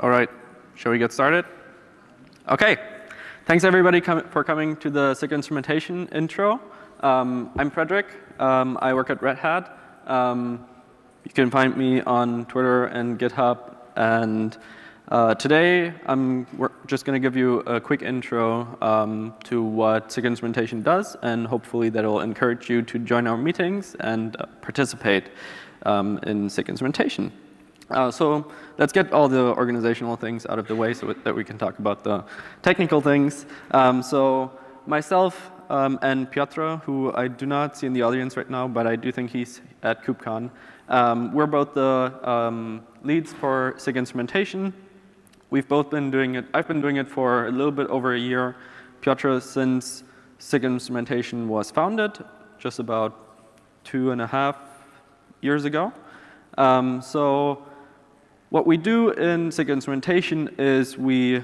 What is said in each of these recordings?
All right, shall we get started? Okay, thanks everybody for coming to the SIG Instrumentation intro. I'm Frederic. I work at Red Hat. You can find me on Twitter and GitHub. And today, we're just going to give you a quick intro to what SIG Instrumentation does, and hopefully that will encourage you to join our meetings and participate in SIG Instrumentation. So let's get all the organizational things out of the way so that we can talk about the technical things. So myself and Piotr, who I do not see in the audience right now, but I do think he's at KubeCon, we're both the leads for SIG Instrumentation. We've both been doing it. I've been doing it for a little bit over a year. Piotr, since SIG Instrumentation was founded, just about 2.5 years ago. So what we do in SIG Instrumentation is we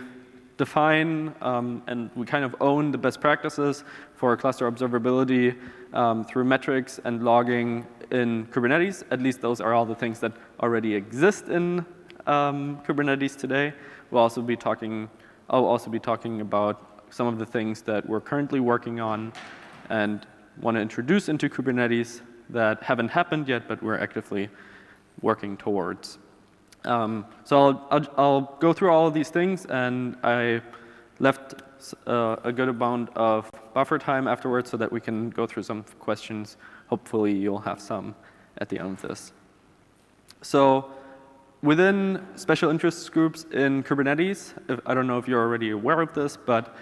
define and we kind of own the best practices for cluster observability through metrics and logging in Kubernetes. At least those are all the things that already exist in Kubernetes today. I'll also be talking about some of the things that we're currently working on and want to introduce into Kubernetes that haven't happened yet, but we're actively working towards. So I'll go through all of these things, and I left a good amount of buffer time afterwards so that we can go through some questions. Hopefully you'll have some at the end of this. So within special interest groups in Kubernetes, I don't know if you're already aware of this, but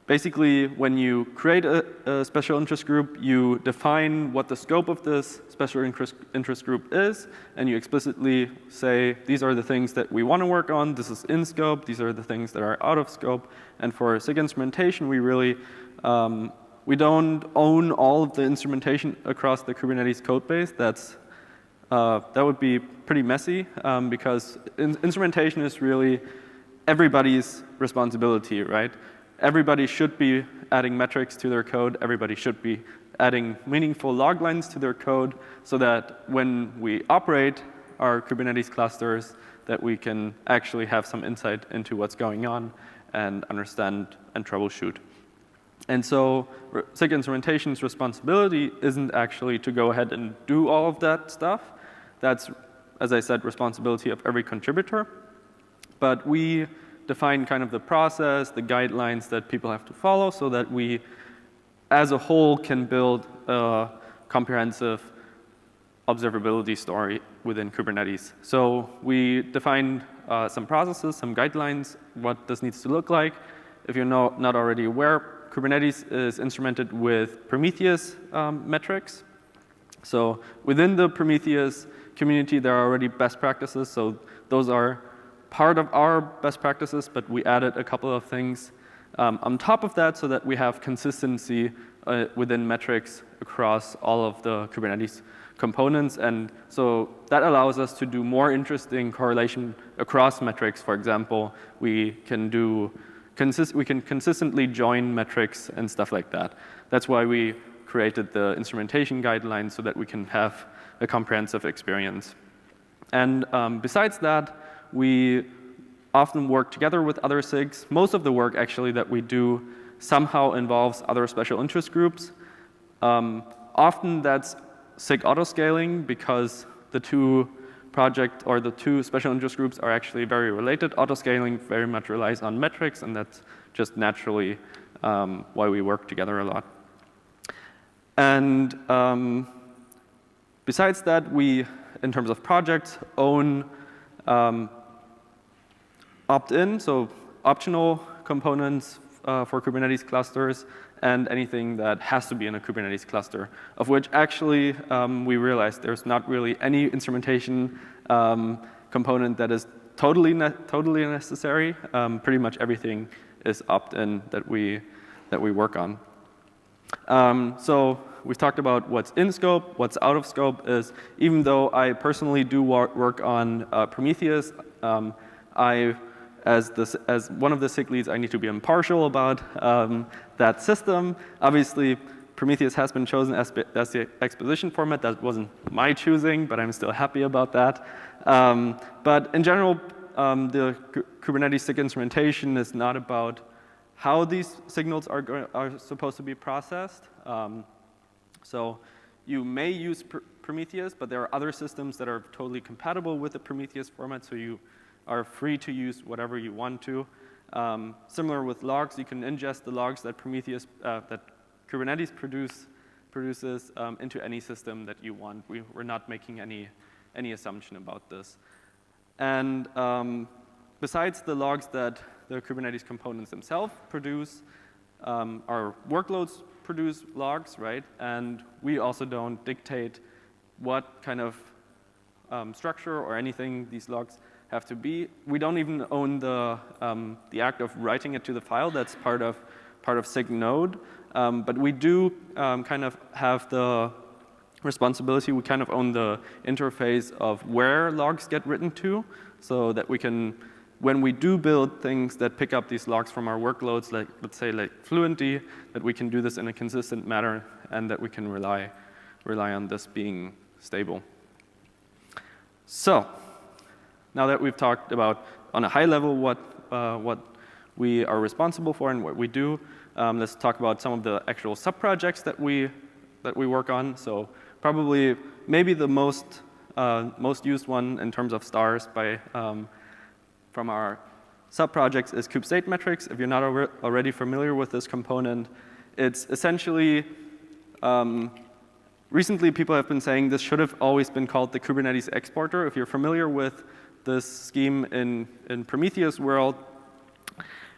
basically, when you create a special interest group, you define what the scope of this special interest group is, and you explicitly say, these are the things that we want to work on, this is in scope, these are the things that are out of scope. And for SIG Instrumentation, we really, we don't own all of the instrumentation across the Kubernetes code base. That would be pretty messy, because instrumentation is really everybody's responsibility, right? Everybody should be adding metrics to their code. Everybody should be adding meaningful log lines to their code so that when we operate our Kubernetes clusters, that we can actually have some insight into what's going on and understand and troubleshoot. And so SIG Instrumentation's responsibility isn't actually to go ahead and do all of that stuff. That's, as I said, responsibility of every contributor. But we define kind of the process, the guidelines that people have to follow so that we, as a whole, can build a comprehensive observability story within Kubernetes. So we defined some processes, some guidelines, what this needs to look like. If you're not already aware, Kubernetes is instrumented with Prometheus metrics. So within the Prometheus community, there are already best practices. So those are part of our best practices, but we added a couple of things on top of that so that we have consistency within metrics across all of the Kubernetes components. And so that allows us to do more interesting correlation across metrics. For example, we can consistently join metrics and stuff like that. That's why we created the instrumentation guidelines so that we can have a comprehensive experience. And besides that, we often work together with other SIGs. Most of the work, actually, that we do somehow involves other special interest groups. Often that's SIG autoscaling because the two special interest groups are actually very related. Autoscaling very much relies on metrics, and that's just naturally why we work together a lot. And besides that, we, in terms of projects, own opt-in, so optional components for Kubernetes clusters, and anything that has to be in a Kubernetes cluster, of which actually we realized there's not really any instrumentation component that is totally necessary. Pretty much everything is opt-in that we work on. So we've talked about what's in scope, what's out of scope is, even though I personally do work on Prometheus, as one of the SIG leads, I need to be impartial about that system. Obviously, Prometheus has been chosen as the exposition format. That wasn't my choosing, but I'm still happy about that. But in general, the Kubernetes SIG instrumentation is not about how these signals are supposed to be processed. So you may use Prometheus, but there are other systems that are totally compatible with the Prometheus format, so you are free to use whatever you want to. Similar with logs, you can ingest the logs that that Kubernetes produces into any system that you want. We're not making any assumption about this. And besides the logs that the Kubernetes components themselves produce, our workloads produce logs, right? And we also don't dictate what kind of structure or anything these logs have to be. We don't even own the act of writing it to the file. That's part of SIG node. But we do kind of have the responsibility. We kind of own the interface of where logs get written to, so that we can, when we do build things that pick up these logs from our workloads, like let's say like Fluentd, that we can do this in a consistent manner and that we can rely on this being stable. So now that we've talked about on a high level what we are responsible for and what we do, let's talk about some of the actual sub-projects that we work on. So probably maybe the most used one in terms of stars from our sub-projects is kube-state-metrics. If you're not already familiar with this component, it's essentially, recently people have been saying this should have always been called the Kubernetes exporter. If you're familiar with this scheme in Prometheus world,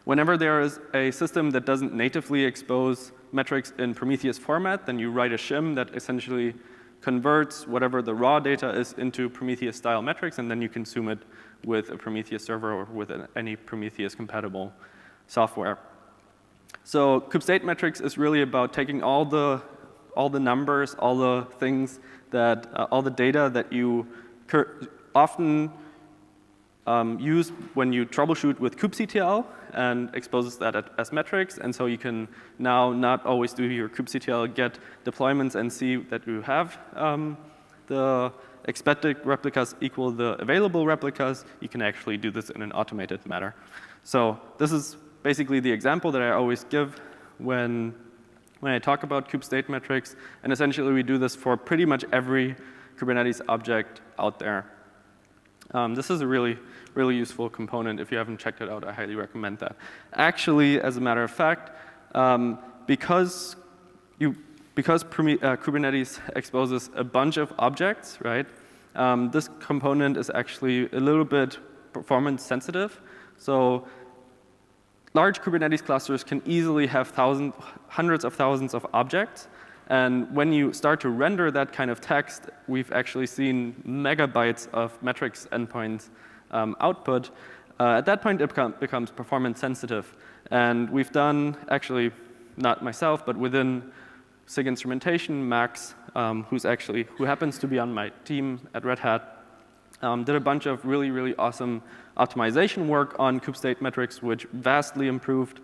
whenever there is a system that doesn't natively expose metrics in Prometheus format, then you write a shim that essentially converts whatever the raw data is into Prometheus-style metrics, and then you consume it with a Prometheus server or with any Prometheus-compatible software. So kube-state-metrics is really about taking all the numbers, all the things that, all the data that you often use when you troubleshoot with kubectl and exposes that as metrics. And so you can now not always do your kubectl get deployments and see that you have the expected replicas equal the available replicas. You can actually do this in an automated manner. So this is basically the example that I always give when I talk about kube-state-metrics. And essentially, we do this for pretty much every Kubernetes object out there. This is a really useful component. If you haven't checked it out, I highly recommend that. Actually, as a matter of fact, because Kubernetes exposes a bunch of objects, right? This component is actually a little bit performance sensitive. So large Kubernetes clusters can easily have hundreds of thousands of objects. And when you start to render that kind of text, we've actually seen megabytes of metrics endpoints output. At that point, it becomes performance sensitive. And we've done, actually, not myself, but within SIG Instrumentation, Max, who happens to be on my team at Red Hat, did a bunch of really awesome optimization work on kube-state-metrics, which vastly improved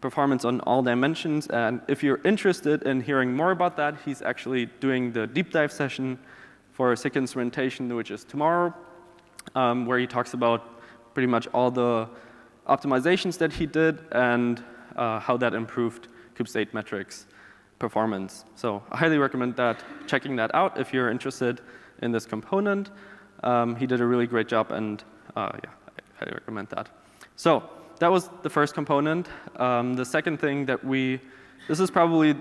performance on all dimensions. And if you're interested in hearing more about that, he's actually doing the deep dive session for SIG Instrumentation, which is tomorrow, where he talks about pretty much all the optimizations that he did and how that improved kube-state-metrics performance. So I highly recommend checking that out if you're interested in this component. He did a really great job, and yeah, I highly recommend that. So that was the first component. The second thing that this is probably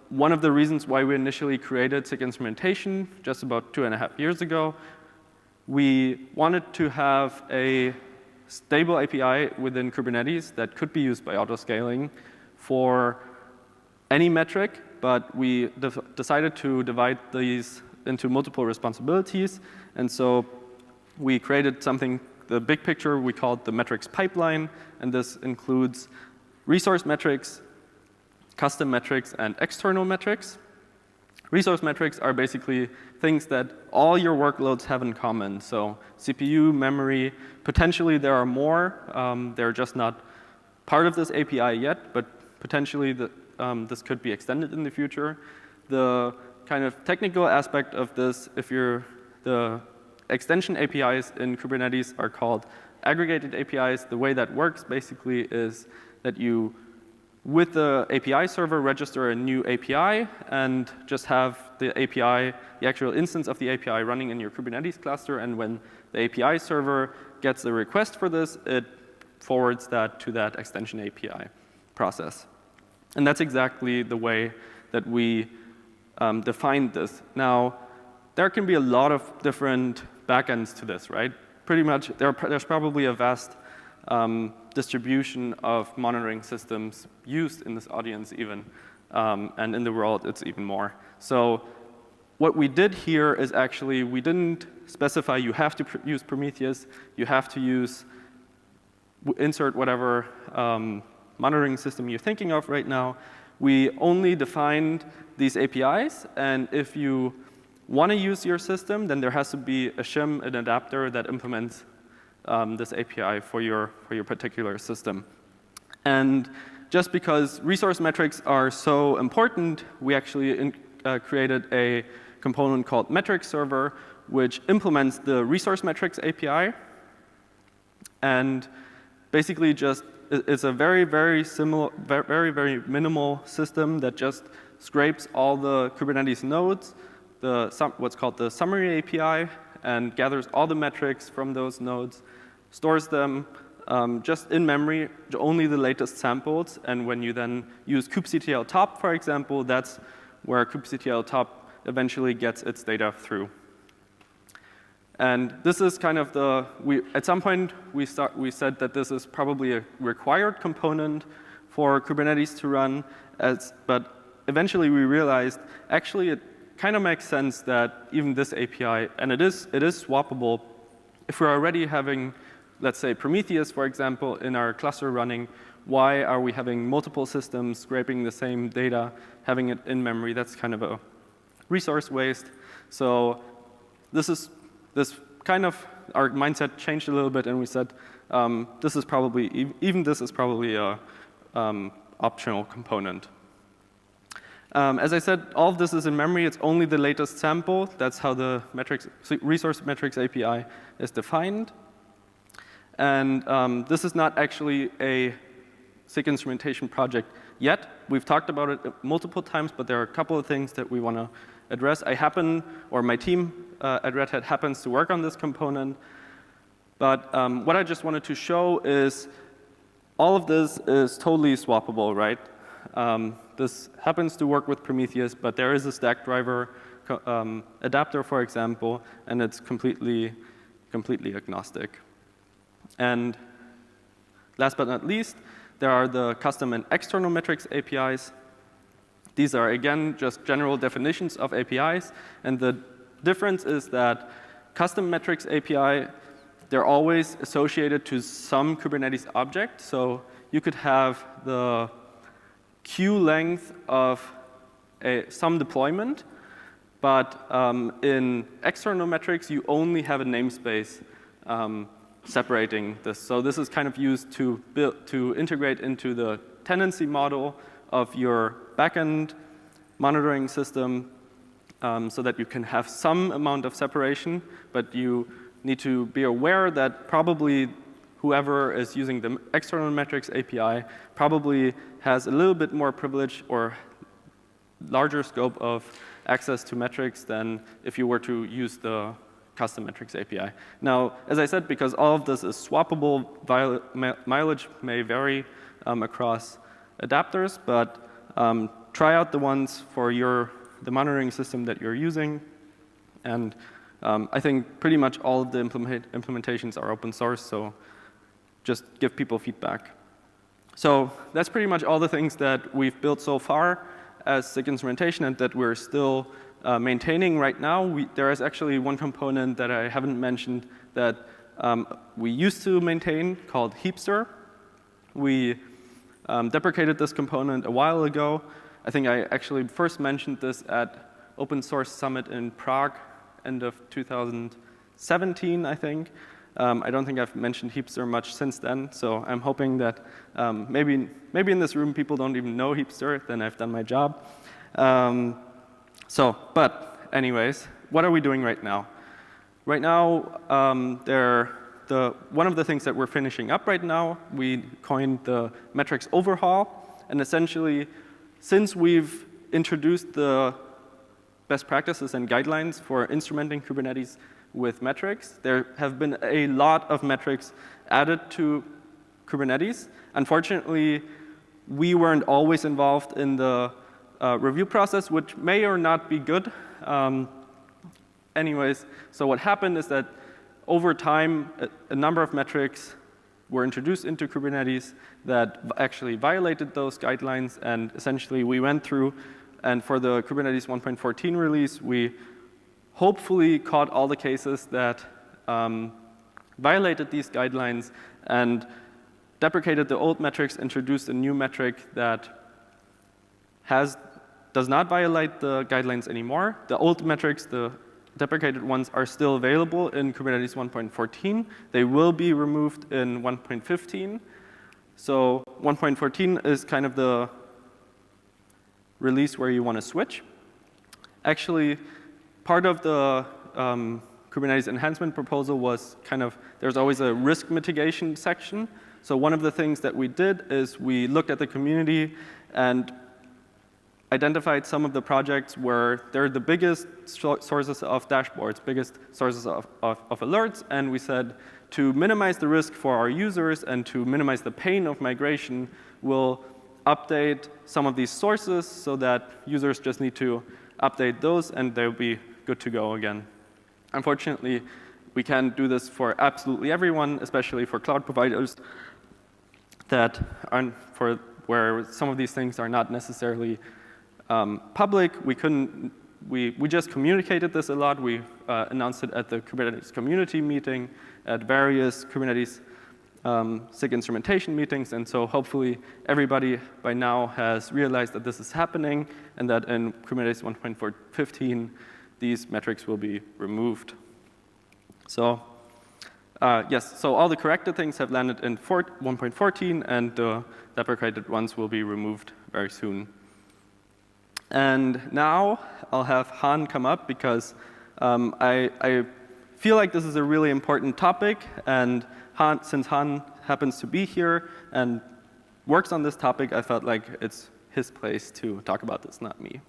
one of the reasons why we initially created SIG Instrumentation just about 2.5 years ago. We wanted to have a stable API within Kubernetes that could be used by autoscaling for any metric, but we decided to divide these into multiple responsibilities. And so we created something, the big picture we called the metrics pipeline, and this includes resource metrics, custom metrics, and external metrics. Resource metrics are basically things that all your workloads have in common. So CPU, memory, potentially there are more. They're just not part of this API yet, but potentially this could be extended in the future. The kind of technical aspect of this, if you're the extension APIs in Kubernetes are called aggregated APIs. The way that works basically is that you, with the API server, register a new API and just have the API, the actual instance of the API running in your Kubernetes cluster. And when the API server gets a request for this, it forwards that to that extension API process. And that's exactly the way that we defined this. Now, there can be a lot of different backends to this, right? Pretty much, there's probably a vast distribution of monitoring systems used in this audience even, and in the world it's even more. So what we did here is actually we didn't specify you have to use Prometheus, you have to use insert whatever monitoring system you're thinking of right now. We only defined these APIs, and if you want to use your system, then there has to be a shim, an adapter that implements this API for your particular system. And just because resource metrics are so important, we actually created a component called metrics server, which implements the resource metrics API. And basically just it's a very, very similar, very, very minimal system that just scrapes all the Kubernetes nodes, what's called the summary API, and gathers all the metrics from those nodes, stores them just in memory, only the latest samples. And when you then use kubectl top, for example, that's where kubectl top eventually gets its data through. And this is kind of at some point, we said that this is probably a required component for Kubernetes to run, but eventually we realized, actually, it kind of makes sense that even this API, and it is swappable, if we're already having, let's say, Prometheus, for example, in our cluster running, why are we having multiple systems scraping the same data, having it in memory? That's kind of a resource waste. So this kind of, our mindset changed a little bit, and we said, this is probably, even this is probably a optional component. As I said, all of this is in memory. It's only the latest sample. That's how the resource metrics API is defined. And this is not actually a SIG instrumentation project yet. We've talked about it multiple times, but there are a couple of things that we want to address. My team at Red Hat happens to work on this component. But what I just wanted to show is all of this is totally swappable, right? This happens to work with Prometheus, but there is a stack driver adapter, for example, and it's completely agnostic. And last but not least, there are the custom and external metrics APIs. These are, again, just general definitions of APIs. And the difference is that custom metrics API, they're always associated to some Kubernetes object. So you could have the queue length of some deployment, but in external metrics, you only have a namespace separating this. So this is kind of used to integrate into the tenancy model of your backend monitoring system so that you can have some amount of separation, but you need to be aware that probably whoever is using the external metrics API probably has a little bit more privilege or larger scope of access to metrics than if you were to use the custom metrics API. Now, as I said, because all of this is swappable, mileage may vary across adapters, but try out the ones for the monitoring system that you're using. And I think pretty much all of the implementations are open source, so just give people feedback. So that's pretty much all the things that we've built so far as SIG instrumentation and that we're still maintaining right now. There is actually one component that I haven't mentioned that we used to maintain called Heapster. We deprecated this component a while ago. I think I actually first mentioned this at Open Source Summit in Prague, end of 2017, I think. I don't think I've mentioned Heapster much since then, so I'm hoping that maybe in this room people don't even know Heapster, then I've done my job. But anyways, what are we doing right now? Right now, one of the things that we're finishing up right now, we coined the metrics overhaul. And essentially, since we've introduced the best practices and guidelines for instrumenting Kubernetes with metrics, there have been a lot of metrics added to Kubernetes. Unfortunately, we weren't always involved in the review process, which may or not be good. Anyways, so what happened is that over time, a number of metrics were introduced into Kubernetes that actually violated those guidelines. And essentially, we went through, and for the Kubernetes 1.14 release, we hopefully caught all the cases that violated these guidelines and deprecated the old metrics, introduced a new metric that does not violate the guidelines anymore. The old metrics, the deprecated ones, are still available in Kubernetes 1.14. They will be removed in 1.15. So 1.14 is kind of the release where you want to switch. Actually, part of the Kubernetes enhancement proposal was there's always a risk mitigation section. So one of the things that we did is we looked at the community and identified some of the projects where they're the biggest sources of dashboards, biggest sources of alerts, and we said to minimize the risk for our users and to minimize the pain of migration, we'll update some of these sources so that users just need to update those and they'll be good to go again. Unfortunately, we can't do this for absolutely everyone, especially for cloud providers that aren't where some of these things are not necessarily public. We just communicated this a lot. We announced it at the Kubernetes community meeting, at various Kubernetes SIG instrumentation meetings, and so hopefully everybody by now has realized that this is happening and that in Kubernetes 1.15 these metrics will be removed. So yes, so all the corrected things have landed in 1.14 and the deprecated ones will be removed very soon. And now I'll have Han come up because I feel like this is a really important topic, and since Han happens to be here and works on this topic, I felt like it's his place to talk about this, not me.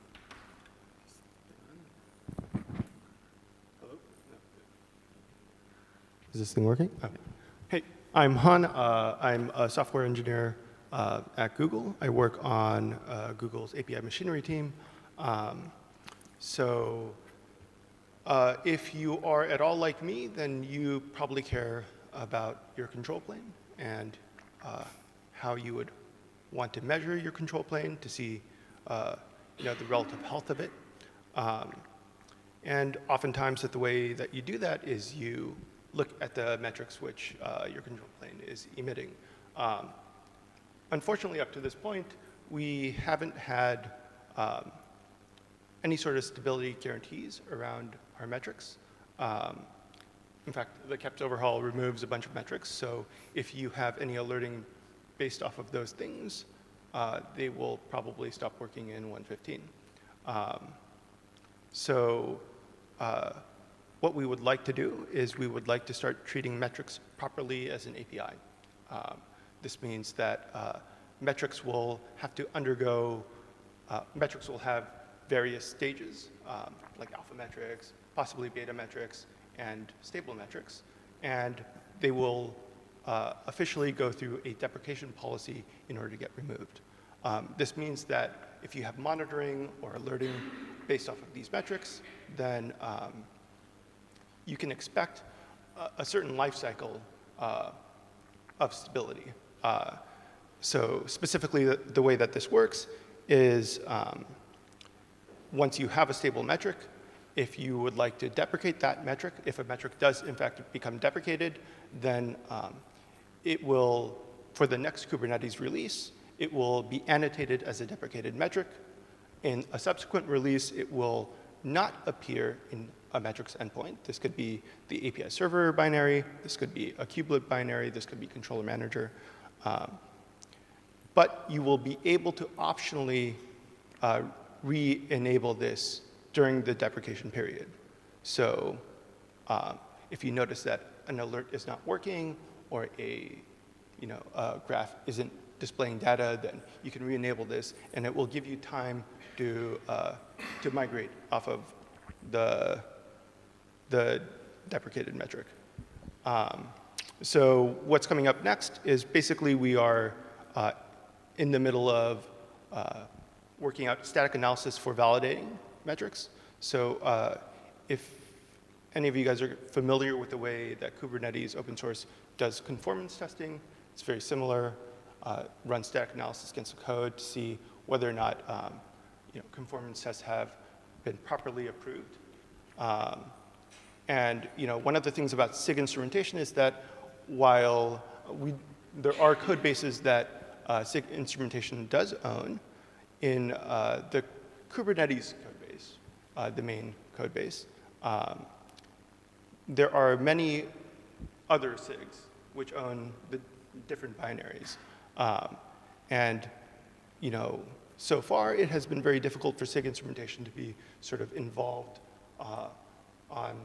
Hello? Is this thing working? Oh. Hey, I'm Han. I'm a software engineer at Google. I work on Google's API machinery team. If you are at all like me, then you probably care about your control plane and how you would want to measure your control plane to see the relative health of it. And oftentimes the way that you do that is you look at the metrics which your control plane is emitting. Unfortunately, up to this point, we haven't had any sort of stability guarantees around our metrics. In fact, the KEPS overhaul removes a bunch of metrics, so if you have any alerting based off of those things, they will probably stop working in 1.15. What we would like to do is we would like to start treating metrics properly as an API. This means that metrics will have to undergo, metrics will have various stages, like alpha metrics, possibly beta metrics, and stable metrics. And they will officially go through a deprecation policy in order to get removed. This means that if you have monitoring or alerting based off of these metrics, then you can expect a certain life cycle of stability. So specifically, the way that this works is once you have a stable metric, if you would like to deprecate that metric, if a metric does in fact become deprecated, then it will, for the next Kubernetes release, it will be annotated as a deprecated metric. In a subsequent release, it will not appear in a metrics endpoint. This could be the API server binary. This could be a kubelet binary. This could be controller manager. But you will be able to optionally re-enable this during the deprecation period. So if you notice that an alert is not working or a graph isn't displaying data, then you can re-enable this, and it will give you time to migrate off of the deprecated metric. So what's coming up next is basically we are in the middle of working out static analysis for validating metrics. So if any of you guys are familiar with the way that Kubernetes open source does conformance testing, it's very similar. Run static analysis against the code to see whether or not conformance tests have been properly approved. And one of the things about SIG instrumentation is that while there are code bases that SIG instrumentation does own, in the Kubernetes code base, the main code base, there are many other SIGs which own the different binaries. And so far it has been very difficult for SIG instrumentation to be sort of involved on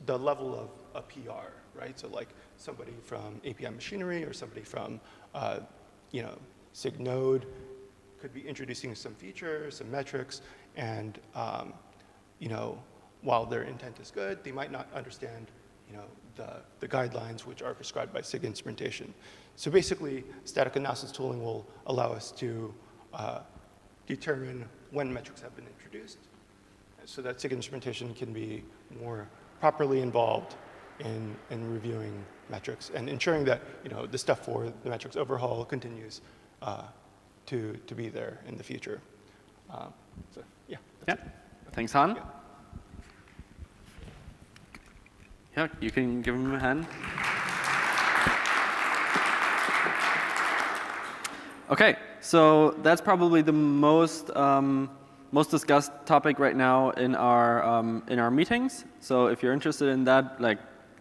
the level of a PR, right? So like somebody from API machinery or somebody from SIG node could be introducing some features, some metrics, and while their intent is good, they might not understand the guidelines which are prescribed by SIG instrumentation. So basically, static analysis tooling will allow us to determine when metrics have been introduced so that SIG instrumentation can be more properly involved in reviewing metrics and ensuring that the stuff for the metrics overhaul continues to be there in the future. So yeah. Yeah. Thanks, Han. Yeah. Yeah, you can give him a hand. Okay, so that's probably the most discussed topic right now in our meetings. So if you're interested in that,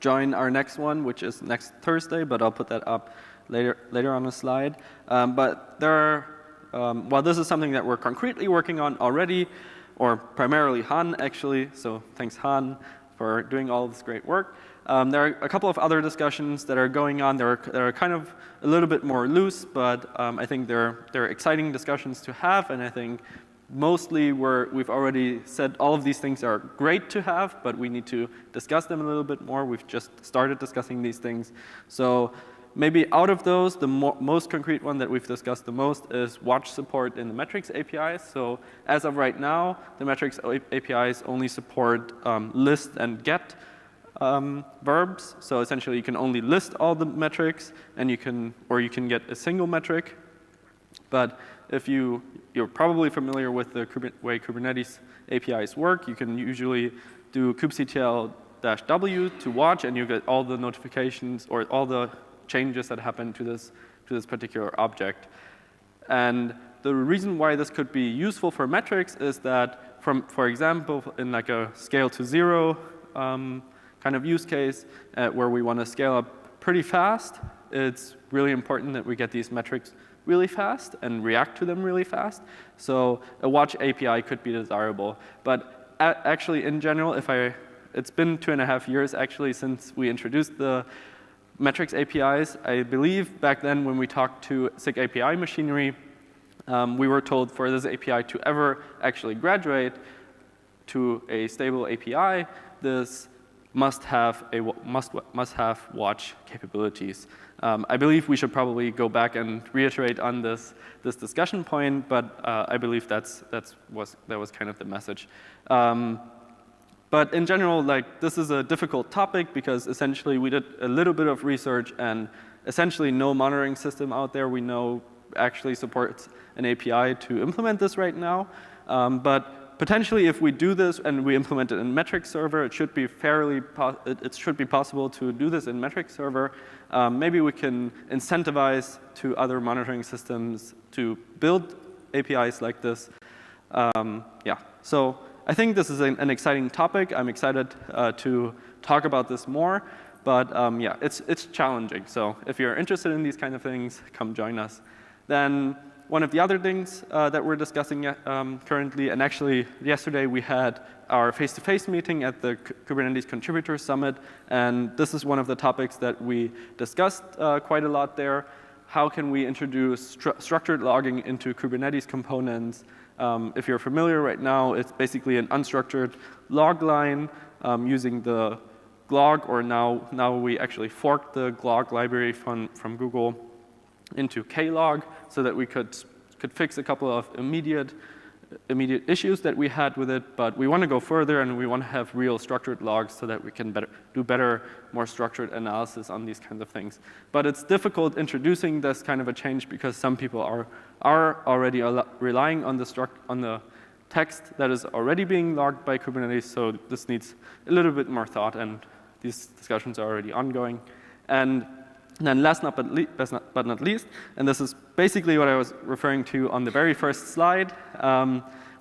join our next one, which is next Thursday. But I'll put that up later on the slide. But there are, while this is something that we're concretely working on already, or primarily Han actually. So thanks Han for doing all this great work. There are a couple of other discussions that are going on. They're kind of a little bit more loose, but I think they're exciting discussions to have. And I think mostly we've already said all of these things are great to have, but we need to discuss them a little bit more. We've just started discussing these things. So maybe out of those, the most concrete one that we've discussed the most is watch support in the metrics APIs. So as of right now, the metrics APIs only support list and get verbs. So essentially, you can only list all the metrics, and you can get a single metric. But if you're probably familiar with the way Kubernetes APIs work, you can usually do kubectl-w to watch, and you get all the notifications or all the changes that happen to this particular object. And the reason why this could be useful for metrics is that, for example, in like a scale to 0 kind of use case where we want to scale up pretty fast, it's really important that we get these metrics really fast and react to them really fast. So a watch API could be desirable. But actually, in general, it's been 2.5 years actually since we introduced the metrics APIs. I believe back then when we talked to SIG API machinery, we were told for this API to ever actually graduate to a stable API, this must have watch capabilities. I believe we should probably go back and reiterate on this discussion point, but I believe that was kind of the message. But in general, this is a difficult topic because essentially we did a little bit of research, and essentially no monitoring system out there we know actually supports an API to implement this right now. But potentially, if we do this and we implement it in metrics server, it should be possible to do this in metrics server. Maybe we can incentivize to other monitoring systems to build APIs like this. Yeah. So I think this is an exciting topic. I'm excited to talk about this more. But yeah, it's challenging. So if you're interested in these kind of things, come join us. Then one of the other things that we're discussing currently, and actually yesterday we had our face-to-face meeting at the Kubernetes Contributor Summit, and this is one of the topics that we discussed quite a lot there. How can we introduce structured logging into Kubernetes components? If you're familiar right now, it's basically an unstructured log line using the glog, or now we actually forked the glog library from Google into klog so that we could fix a couple of immediate issues that we had with it, but we want to go further and we want to have real structured logs so that we can do better, more structured analysis on these kinds of things. But it's difficult introducing this kind of a change because some people are already relying on the text that is already being logged by Kubernetes, so this needs a little bit more thought, and these discussions are already ongoing. And then last but not least, and this is basically what I was referring to on the very first slide,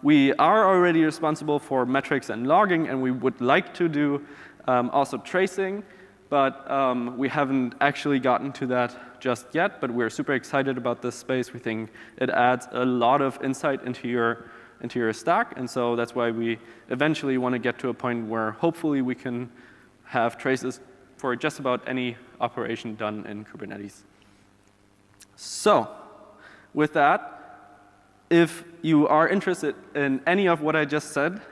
we are already responsible for metrics and logging, and we would like to do also tracing, but we haven't actually gotten to that just yet, but we're super excited about this space. We think it adds a lot of insight into your stack, and so that's why we eventually want to get to a point where hopefully we can have traces for just about any operation done in Kubernetes. So with that, if you are interested in any of what I just said,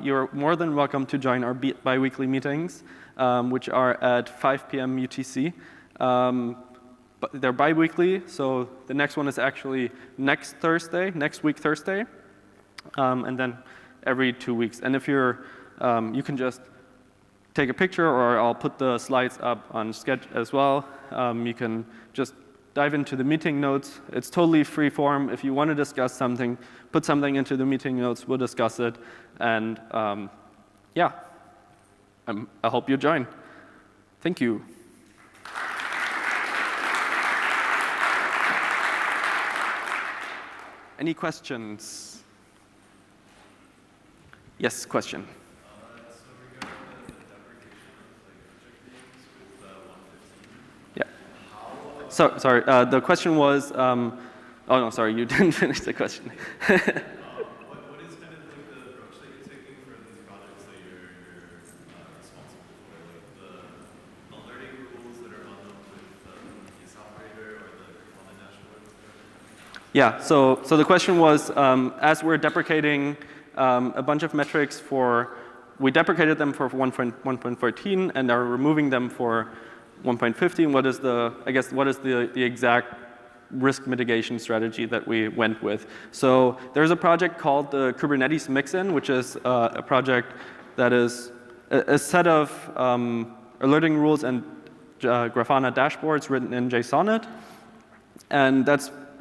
you're more than welcome to join our bi-weekly meetings, which are at 5 p.m. UTC. But they're bi-weekly, so the next one is actually next week Thursday, and then every 2 weeks. And if you're, you can just take a picture, or I'll put the slides up on Sketch as well. You can just dive into the meeting notes. It's totally free form. If you want to discuss something, put something into the meeting notes, we'll discuss it. And yeah, I hope you join. Thank you. Any questions? Yes, question. So, sorry, the question was, oh no, sorry, you didn't finish the question. What is kind of like the approach that you're taking for these projects that you're responsible for, like the alerting rules that are bundled with the Prometheus operator or the on the dashboard? Yeah, so the question was, as we're deprecating a bunch of metrics we deprecated them for 1.14 and are removing them for 1.15, what is the exact risk mitigation strategy that we went with? So there's a project called the Kubernetes Mixin, which is a project that is a set of alerting rules and Grafana dashboards written in JSONet. And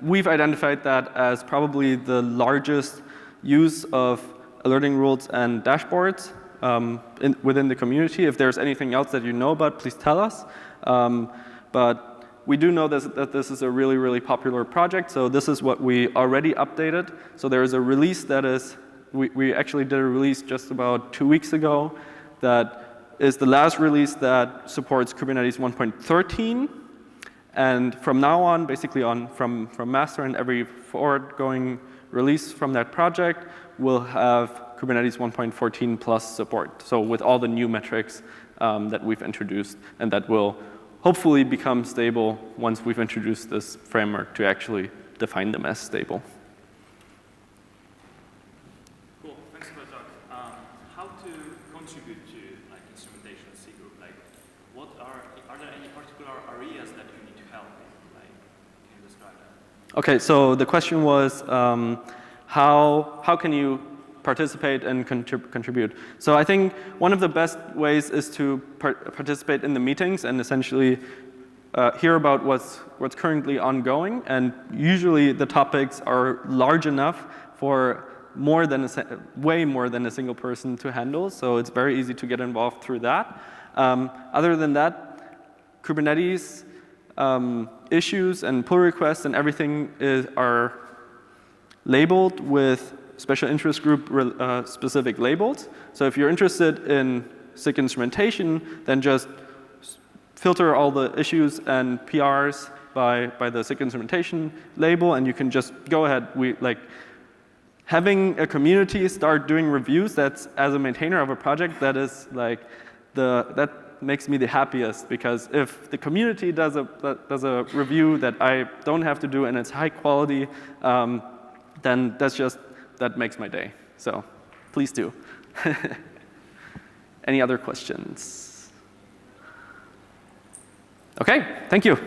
we've identified that as probably the largest use of alerting rules and dashboards within the community. If there's anything else that you know about, please tell us. But we do know that this is a really, really popular project, so this is what we already updated. So there is a release that is, we actually did a release just about 2 weeks ago that is the last release that supports Kubernetes 1.13. And from now on, basically from master and every forward-going release from that project, we'll have Kubernetes 1.14 plus support. So with all the new metrics that we've introduced, and that will hopefully become stable once we've introduced this framework to actually define them as stable. Cool, thanks for the talk. How to contribute to like instrumentation C group? Like, are there any particular areas that you need to help in? Like, can you describe that? Okay, so the question was, how can you participate and contribute? So I think one of the best ways is to participate in the meetings and essentially hear about what's currently ongoing. And usually the topics are large enough for way more than a single person to handle. So it's very easy to get involved through that. Other than that, Kubernetes issues and pull requests and everything are labeled with special interest group specific labels. So if you're interested in SIG instrumentation, then just filter all the issues and PRs by the SIG Instrumentation label, and you can just go ahead. Having a community start doing reviews, that's, as a maintainer of a project, that is like that makes me the happiest, because if the community does a review that I don't have to do and it's high quality, then that makes my day. So please do. Any other questions? Okay, thank you.